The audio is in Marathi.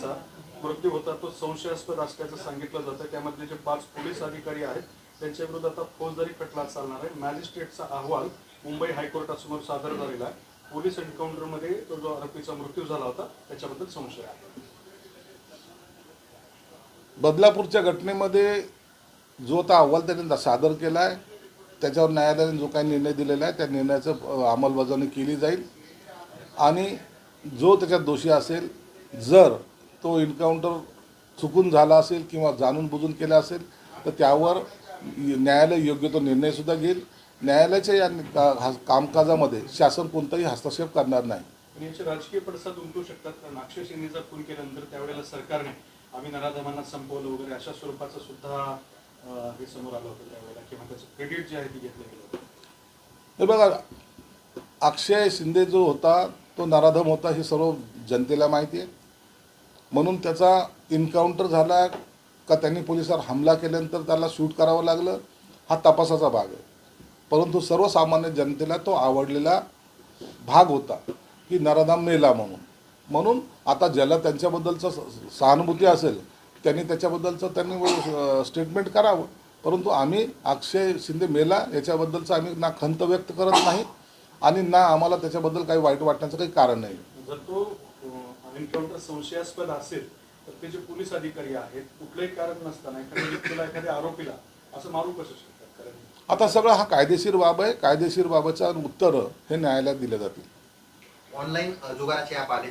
ज्याचा मृत्यू होता तो संशयास्पद असल्याचं सांगितलं जातं। त्यामध्ये जे 5 पोलीस अधिकारी आहेत त्यांच्या विरोधात आता फौजदारी खटला चालणार आहे। मॅजिस्ट्रेटचा अहवाल मुंबई हायकोर्टासमोर सादर झालेला आहे। पोलीस एन्काउंटरमध्ये तो जो आरोपीचा मृत्यू झाला होता त्याच्याबद्दल संशय आहे। बदलापूरच्या घटनेमध्ये जो आता अहवाल त्यांनी सादर केला आहे त्याच्यावर न्यायालयाने जो काही निर्णय दिलेला आहे त्या निर्णयाचं अंमलबजावणी केली जाईल आणि जो त्याच्यात दोषी असेल, जर तो एन्काउंटर चुकून झाला असेल किंवा जाणून बुजून केला असेल तर त्यावर न्यायालय योग्य तो निर्णयसुद्धा घेईल। न्यायालयाच्या या कामकाजामध्ये शासन कोणताही हस्तक्षेप करणार नाही। पण याचे राजकीय पडसाद उमटू शकतात, कारण अक्षय शिंदेचा खून केल्यानंतर त्यावेळेला सरकारने आम्ही नराधमांना संपवलं वगैरे अशा स्वरूपाचं सुद्धा हे समोर आलं होतं त्यावेळेला, किंवा त्याचं क्रेडिट जे आहे ते घेतलं गेलं होतं। हे बघा, अक्षय शिंदे जो होता तो नराधम होता हे सर्व जनतेला माहिती आहे, म्हणून त्याचा एन्काउंटर झाला का त्यांनी पोलिसांवर हमला केल्यानंतर त्याला शूट करावं लागलं हा तपासाचा भाग आहे। परंतु सर्वसामान्य जनतेला तो आवडलेला भाग होता की नराधम मेला म्हणून आता ज्याला त्यांच्याबद्दलचं सहानुभूती असेल त्यांनी त्याच्याबद्दलचं स्टेटमेंट करावं। परंतु आम्ही अक्षय शिंदे मेला याच्याबद्दलचं आम्ही ना खंत व्यक्त करत नाही आणि ना आम्हाला त्याच्याबद्दल काही वाईट वाटण्याचं काही कारण नाही। जर तो एन्काउंटर संशयास्पद असेल तर ते जे पोलीस अधिकारी आहेत कुठलंही कारण नसताना एखाद्या व्यक्तीला, एखाद्या आरोपीला असं मारू कसं शकतात? कारण आता सगळं हा कायदेशीर बाब आहे। कायदेशीर बाबाचं उत्तरं हे न्यायालयात दिले जातील। ऑनलाईन जुगाराचे ॲप आले